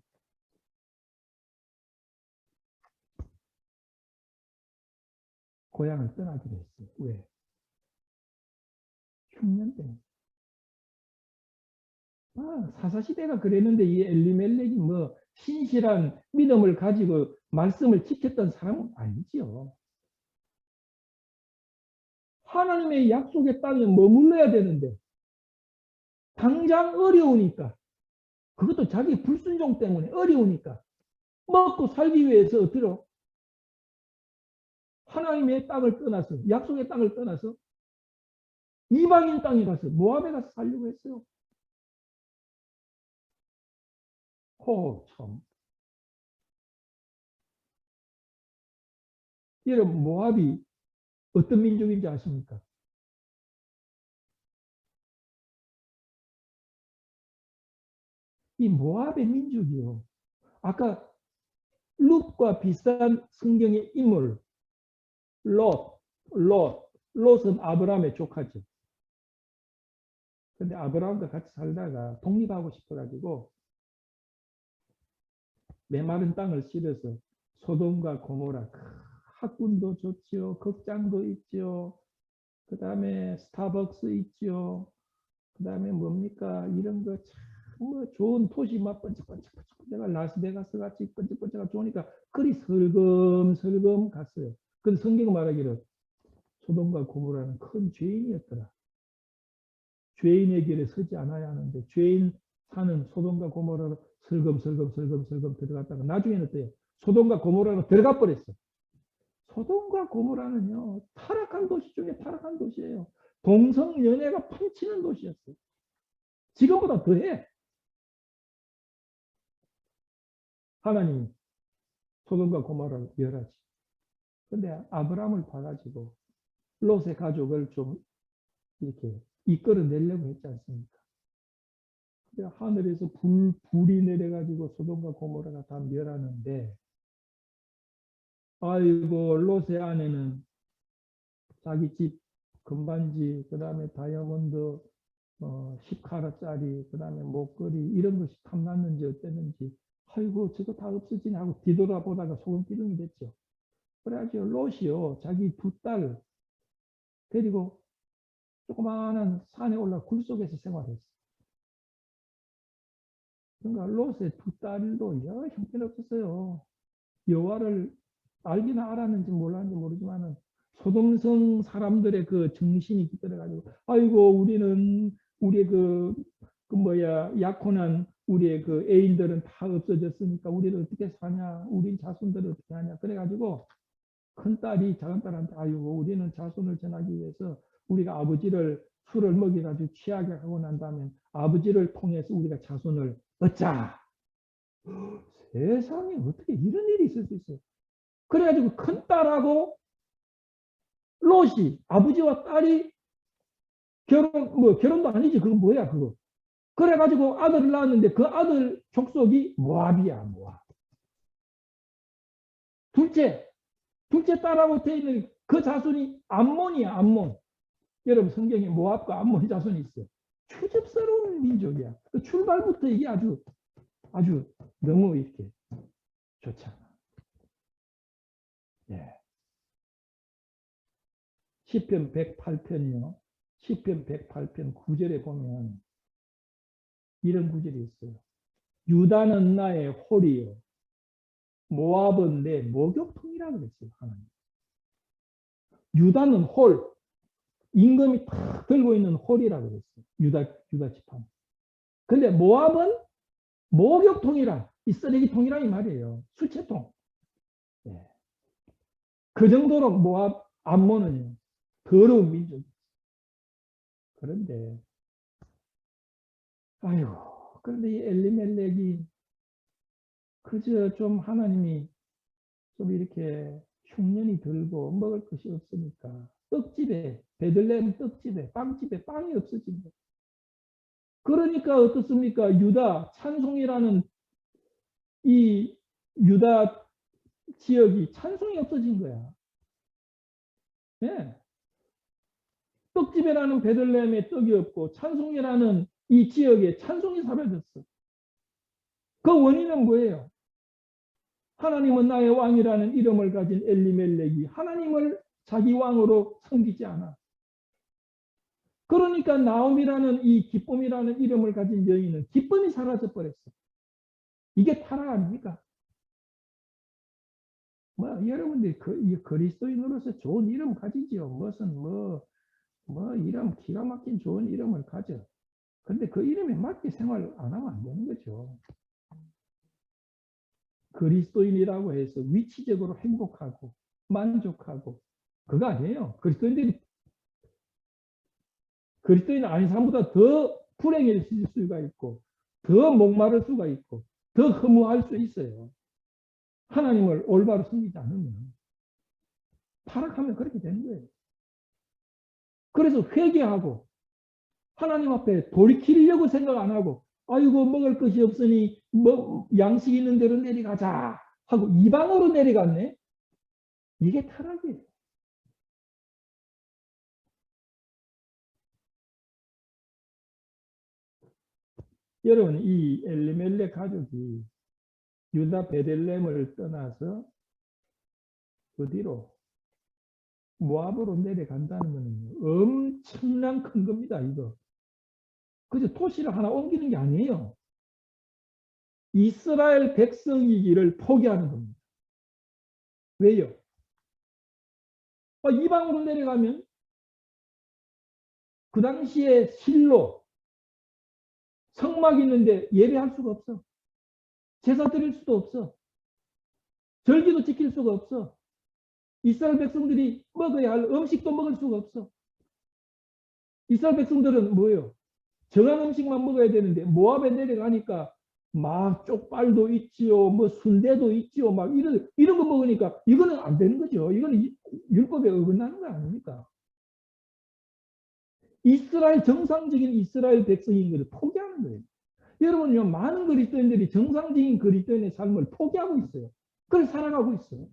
고향을 떠나기로 했어요. 왜? 흉년 때문에. 사사시대가 그랬는데 이 엘리멜렉이 뭐 신실한 믿음을 가지고 말씀을 지켰던 사람은 아니지요. 하나님의 약속의 땅에 머물러야 되는데 당장 어려우니까, 그것도 자기 불순종 때문에 어려우니까 먹고 살기 위해서 어디로? 하나님의 땅을 떠나서, 약속의 땅을 떠나서 이방인 땅에 가서 모압에 가서 살려고 했어요. 참. 여러분, 모압이 어떤 민족인지 아십니까? 이 모압의 민족이요. 아까 룻과 비슷한 성경의 인물, 롯은 아브라함의 조카죠. 근데 아브라함과 같이 살다가 독립하고 싶어가지고 메마른 땅을 실어서 소돔과 고모라, 학군도 좋지요, 극장도 있지요, 그 다음에 스타벅스 있지요, 그 다음에 뭡니까 이런 거 뭐 좋은 도시 막 번쩍번쩍 내가 라스베가스 같이 번쩍번쩍 좋으니까 그리 슬금슬금 갔어요. 근데 성경 말하기를 소돔과 고모라는 큰 죄인이었더라. 죄인의 길에 서지 않아야 하는데 죄인 사는 소돔과 고모라로 슬금슬금 들어갔다가 나중에는 어때요? 소돔과 고모라로 들어가 버렸어. 소돔과 고모라는요, 타락한 도시 중에 타락한 도시예요. 동성연애가 판치는 도시였어요. 지금보다 더해. 하나님이 소돔과 고모라를 멸하지. 근데 아브라함을 봐가지고 롯의 가족을 좀 이렇게 이끌어내려고 했지 않습니까? 하늘에서 불이 내려가지고 소돔과 고모라가 다 멸하는데, 아이고 롯의 아내는 자기 집 금반지, 그 다음에 다이아몬드 10카rat짜리, 그 다음에 목걸이 이런 것이 탐났는지 어땠는지, 아이고 저거 다 없어지냐 하고 뒤돌아보다가 소금 기둥이 됐죠. 그래가지고 롯이요, 자기 두 딸 데리고 조그마한 산에 올라 굴 속에서 생활했어. 그러니까 롯의 두 딸도 형편없었어요. 여호와를 알기는 알았는지 몰랐는지 모르지만은 소돔성 사람들의 그 정신이 깃들어가지고, 아이고 우리는 우리의 약혼한 우리의 그 애인들은 다 없어졌으니까 우리를 어떻게 사냐, 우리 자손들을 어떻게 하냐. 그래가지고 큰 딸이 작은 딸한테, 아이고 우리는 자손을 전하기 위해서 우리가 아버지를 술을 먹여가지고 취하게 하고 난 다음에 아버지를 통해서 우리가 자손을 얻자. 세상에 어떻게 이런 일이 있을 수 있어요? 그래가지고 큰 딸하고 롯이, 아버지와 딸이 결혼도 아니지, 그건 뭐야 그거. 그래가지고 아들을 낳았는데 그 아들 족속이 모압이야. 모압. 둘째 딸하고 돼 있는 그 자손이 암몬이야. 암몬. 여러분 성경에 모압과 암몬 자손이 있어요. 추접스러운 민족이야. 그 출발부터 이게 아주 너무 이렇게 좋지 않아. 예. 시편 108편요. 시편 108편 9절에 보면 이런 구절이 있어요. 유다는 나의 홀이요. 모압은 내 목욕통이라 그랬어요. 하나님. 유다는 홀, 임금이 탁 들고 있는 홀이라 그랬어요. 유다 지파. 근데 모압은 목욕통이라, 이 쓰레기통이라 이 말이에요. 수채통. 예. 그 정도로 모압, 암몬은요, 더러운 민족. 그런데, 아유, 그런데 이 엘리멜렉이 그저 좀 하나님이 좀 이렇게 흉년이 들고 먹을 것이 없으니까 떡집에, 베들레헴 떡집에, 빵집에 빵이 없어진 거예요. 그러니까 어떻습니까? 유다, 찬송이라는 이 유다 지역이 찬송이 없어진 거야. 네. 떡집에라는 베들레헴에 떡이 없고 찬송이라는 이 지역에 찬송이 사라졌어. 그 원인은 뭐예요? 하나님은 나의 왕이라는 이름을 가진 엘리멜렉이 하나님을 자기 왕으로 섬기지 않아. 그러니까 나옴이라는 이 기쁨이라는 이름을 가진 여인은 기쁨이 사라져 버렸어. 이게 타락 아닙니까? 뭐 여러분들이 그리스도인으로서 좋은 이름 가지죠. 무슨 뭐 이름 기가 막힌 좋은 이름을 가져. 근데 그 이름에 맞게 생활 안 하면 안 되는 거죠. 그리스도인이라고 해서 위치적으로 행복하고 만족하고 그거 아니에요. 그리스도인 아닌 사람보다 더 불행해질 수가 있고 더 목마를 수가 있고 더 허무할 수 있어요. 하나님을 올바로 섬기지 않으면 타락하면 그렇게 되는 거예요. 그래서 회개하고 하나님 앞에 돌이키려고 생각 안 하고 아이고 먹을 것이 없으니 뭐 양식 있는 대로 내려가자 하고 이방으로 내려갔네. 이게 타락이에요. 여러분 이 엘리멜렉 가족이 유다 베들레헴을 떠나서 어디로 모압으로 내려간다는 것은 엄청난 큰 겁니다. 이거 그저 도시를 하나 옮기는 게 아니에요. 이스라엘 백성이기를 포기하는 겁니다. 왜요? 이방으로 내려가면 그 당시에 실로 성막 있는데 예배할 수가 없어. 제사 드릴 수도 없어. 절기도 지킬 수가 없어. 이스라엘 백성들이 먹어야 할 음식도 먹을 수가 없어. 이스라엘 백성들은 뭐예요? 정한 음식만 먹어야 되는데 모압에 내려가니까 막 쪽발도 있지요, 뭐 순대도 있지요, 막 이런 거 먹으니까 이거는 안 되는 거죠. 이거는 율법에 어긋나는 거 아닙니까? 이스라엘 정상적인 이스라엘 백성인 것을 포기하는 거예요. 여러분요, 많은 그리스도인들이 정상적인 그리스도인의 삶을 포기하고 있어요. 그걸 살아가고 있어요.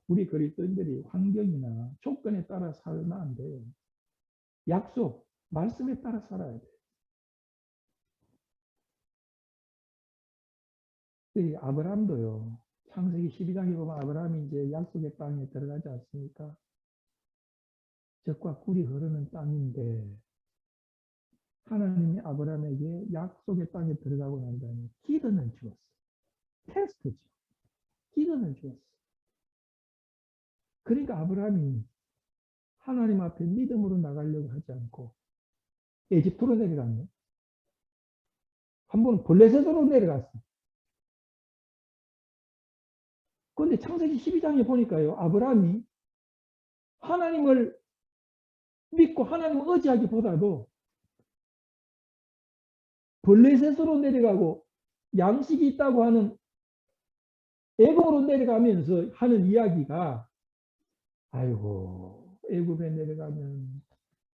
우리 그리스도인들이 환경이나 조건에 따라 살면 안 돼요. 약속, 말씀에 따라 살아야 돼요. 이 아브라함도요. 창세기 12장에 보면 아브라함이 이제 약속의 땅에 들어가지 않습니까? 젖과 꿀이 흐르는 땅인데 하나님이 아브라함에게 약속의 땅에 들어가고 난 다음에 기근을 주었어. 테스트죠. 기근을 주었어. 그러니까 아브라함이 하나님 앞에 믿음으로 나가려고 하지 않고 에집트로 내려갔네. 한 번은 블레셋으로 내려갔어. 그런데 창세기 12장에 보니까요. 아브라함이 하나님을 믿고 하나님을 의지하기보다도 블레셋으로 내려가고 양식이 있다고 하는 애굽으로 내려가면서 하는 이야기가 아이고 애굽에 내려가면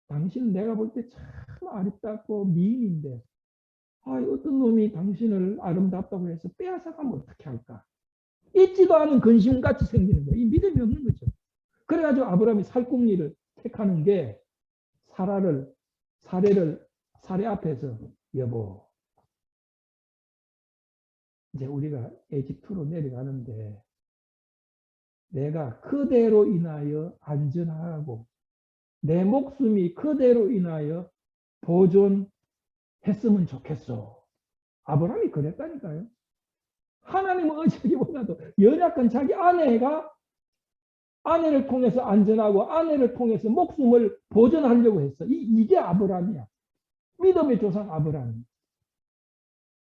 당신은 내가 볼 때 참 아름답고 미인인데 어떤 놈이 당신을 아름답다고 해서 빼앗아가면 어떻게 할까? 있지도 않은 근심같이 생기는 거예요. 이 믿음이 없는 거죠. 그래가지고 아브라함이 살궁리를 택하는 게 사례 앞에서 여보 이제 우리가 에집트로 내려가는데 내가 그대로 인하여 안전하고 내 목숨이 그대로 인하여 보존했으면 좋겠어. 아브라함이 그랬다니까요. 하나님은 어쩌기보다도 연약한 자기 아내를 통해서 안전하고 아내를 통해서 목숨을 보존하려고 했어. 이게 아브라함이야. 믿음의 조상 아브라함.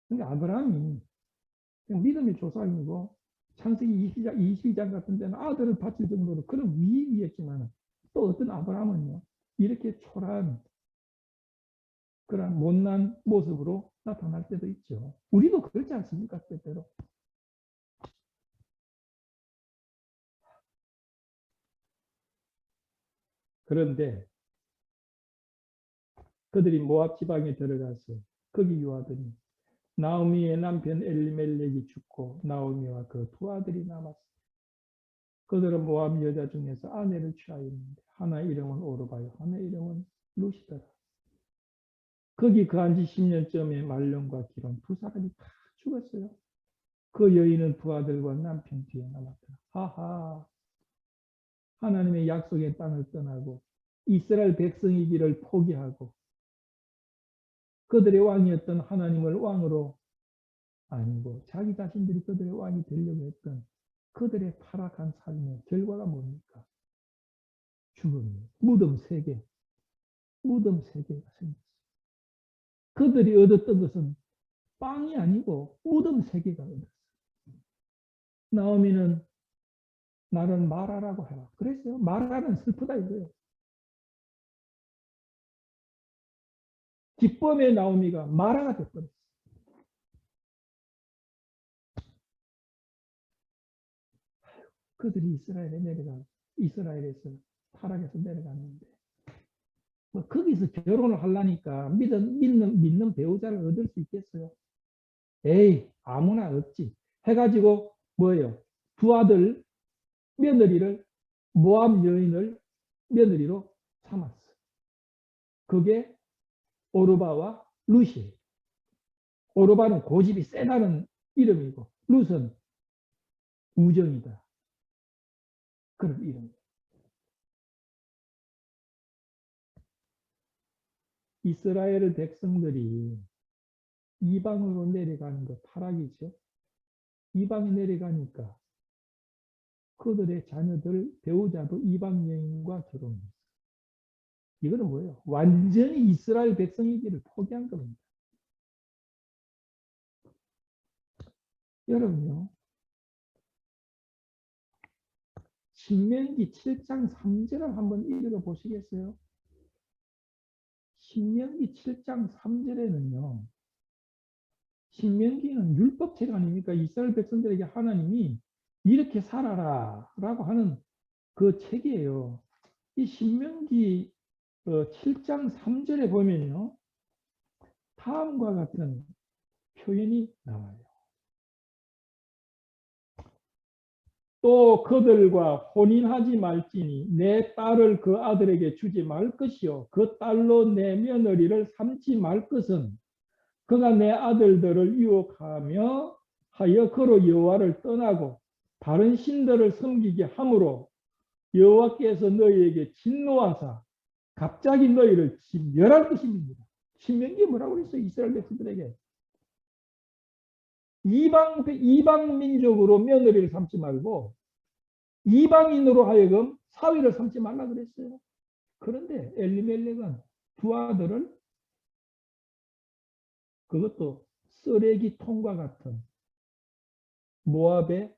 근데 아브라함이 믿음의 조상이고 창세기 22장 같은 데는 아들을 바칠 정도로 그런 위인이었지만 또 어떤 아브라함은요. 이렇게 초라한 그런 못난 모습으로 나타날 때도 있죠. 우리도 그렇지 않습니까? 때때로. 그런데 그들이 모압 지방에 들어가서 거기 유아들이 나오미의 남편 엘리멜렉이 죽고 나오미와 그 두 아들이 남았어요. 그들은 모압 여자 중에서 아내를 취하였는데 하나의 이름은 오르바요 하나의 이름은 루시더라. 거기 그한 지 10년쯤에 말론과 기론 두 사람이 다 죽었어요. 그 여인은 두 아들과 남편 뒤에 남았더라. 하하, 하나님의 약속의 땅을 떠나고 이스라엘 백성이기를 포기하고 그들의 왕이었던 하나님을 왕으로 아니고 자기 자신들이 그들의 왕이 되려고 했던 그들의 타락한 삶의 결과가 뭡니까? 죽음이에요. 무덤 세계. 무덤 세계가 생겼어요. 그들이 얻었던 것은 빵이 아니고 무덤 세계가 얻었어요. 나오미는 나를 마라라고 해라. 그랬어요. 마라는 슬프다 이거예요. 기쁨의 나오미가 마라가 됐거든요. 그들이 이스라엘에서 타락해서 내려가는데 뭐 거기서 결혼을 하려니까 믿는 배우자를 얻을 수 있겠어요? 에이, 아무나 없지. 해가지고 뭐예요? 두 아들 며느리를 모압 여인을 며느리로 삼았어. 그게 오르바와 룻이에요. 오르바는 고집이 세다는 이름이고 룻은 우정이다. 그런 이름이에요. 이스라엘 백성들이 이방으로 내려가는 거 타락이죠. 이방에 내려가니까 그들의 자녀들, 배우자도 이방 여인과 결혼했어요. 이거는 뭐예요? 완전히 이스라엘 백성이기를 포기한 겁니다. 여러분요. 신명기 7장 3절을 한번 읽어보시겠어요? 신명기 7장 3절에는요. 신명기는 율법책 아닙니까? 이스라엘 백성들에게 하나님이 이렇게 살아라 라고 하는 그 책이에요. 이 신명기 7장 3절에 보면요. 다음과 같은 표현이 나와요. 또 그들과 혼인하지 말지니 내 딸을 그 아들에게 주지 말 것이요 그 딸로 내 며느리를 삼지 말 것은 그가 내 아들들을 유혹하며 하여 그로 여호와를 떠나고 다른 신들을 섬기게 함으로 여호와께서 너희에게 진노하사 갑자기 너희를 멸할 것입니다. 신명기에 뭐라고 그랬어요? 이스라엘 백성들에게 이방 민족으로 며느리를 삼지 말고 이방인으로 하여금 사위를 삼지 말라 그랬어요. 그런데 엘리멜렉은 두 아들을 그것도 쓰레기통과 같은 모압의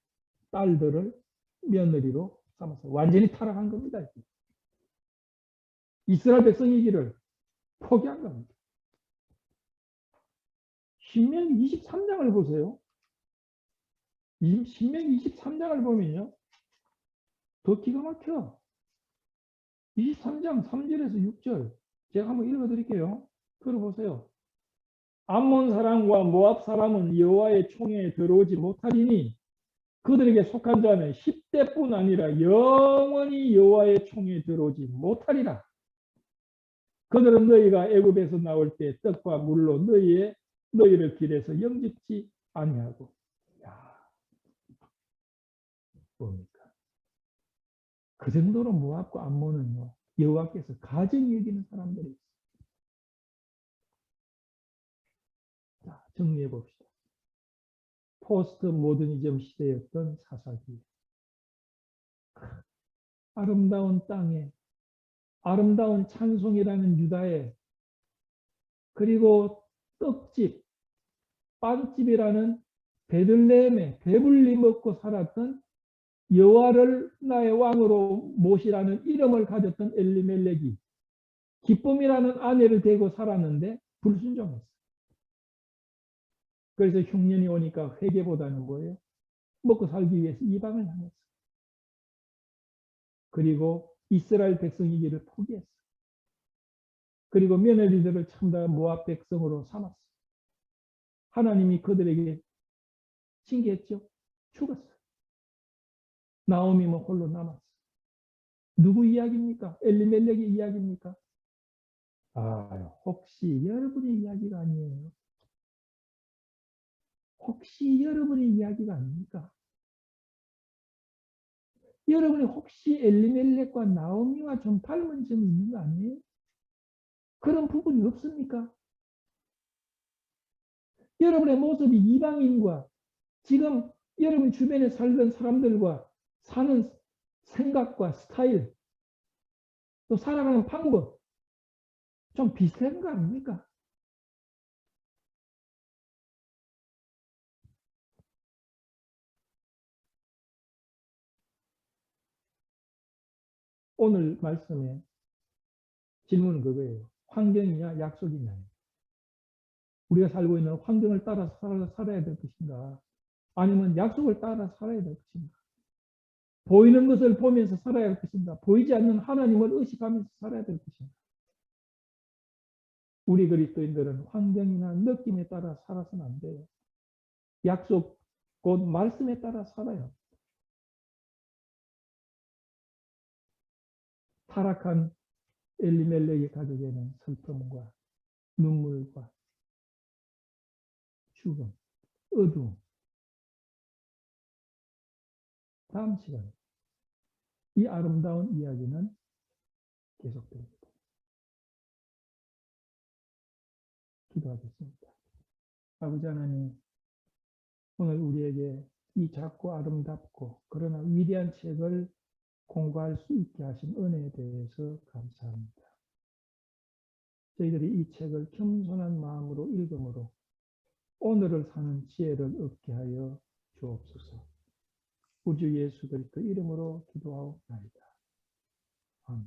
딸들을 며느리로 삼았어요. 완전히 타락한 겁니다. 이스라엘 백성이기를 포기한 겁니다. 신명기 23장을 보세요. 신명기 23장을 보면요. 더 기가 막혀. 23장 3절에서 6절 제가 한번 읽어드릴게요. 들어보세요. 암몬 사람과 모압 사람은 여호와의 총에 들어오지 못하리니 그들에게 속한 자는 10대뿐 아니라 영원히 여호와의 총에 들어오지 못하리라. 그들은 너희가 애굽에서 나올 때 떡과 물로 너희를 길에서 영접지 아니하고. 야, 뭡니까? 그 정도로 모압과 암몬은요, 여호와께서 가증히 여기는 사람들이 있어요. 자, 정리해 봅시다. 포스트 모더니즘 시대였던 사사기, 아름다운 땅에 아름다운 찬송이라는 유다에, 그리고 떡집, 빵집이라는 베들레헴에 배불리 먹고 살았던 여호와를 나의 왕으로 모시라는 이름을 가졌던 엘리멜렉이 기쁨이라는 아내를 데리고 살았는데 불순종했어요. 그래서 흉년이 오니까 회개보다는 뭐예요? 먹고 살기 위해서 이방을 향했어요. 그리고 이스라엘 백성이기를 포기했어요. 그리고 며느리들을 참다 모압 백성으로 삼았어요. 하나님이 그들에게 징계했죠. 죽었어요. 나오미는 홀로 남았어요. 누구 이야기입니까? 엘리멜렉의 이야기입니까? 혹시 여러분의 이야기가 아니에요? 혹시 여러분의 이야기가 아닙니까? 여러분이 혹시 엘리멜렉과 나오미와 좀 닮은 점이 있는 거 아니에요? 그런 부분이 없습니까? 여러분의 모습이 이방인과 지금 여러분 주변에 살던 사람들과 사는 생각과 스타일, 또 살아가는 방법 좀 비슷한 거 아닙니까? 오늘 말씀에 질문은 그거예요. 환경이냐 약속이냐. 우리가 살고 있는 환경을 따라서 살아야 될 것인가, 아니면 약속을 따라 살아야 될 것인가. 보이는 것을 보면서 살아야 할 것인가, 보이지 않는 하나님을 의식하면서 살아야 될 것인가. 우리 그리스도인들은 환경이나 느낌에 따라 살아서는 안 돼요. 약속, 곧 말씀에 따라 살아요. 타락한 엘리멜렉의 가족에는 슬픔과 눈물과 죽음, 어두움. 다음 시간에 이 아름다운 이야기는 계속됩니다. 기도하겠습니다. 아버지 하나님, 오늘 우리에게 이 작고 아름답고 그러나 위대한 책을 공부할 수 있게 하신 은혜에 대해서 감사합니다. 저희들이 이 책을 겸손한 마음으로 읽음으로 오늘을 사는 지혜를 얻게 하여 주옵소서. 우주 예수 그리스도 이름으로 기도하옵나이다. 아멘.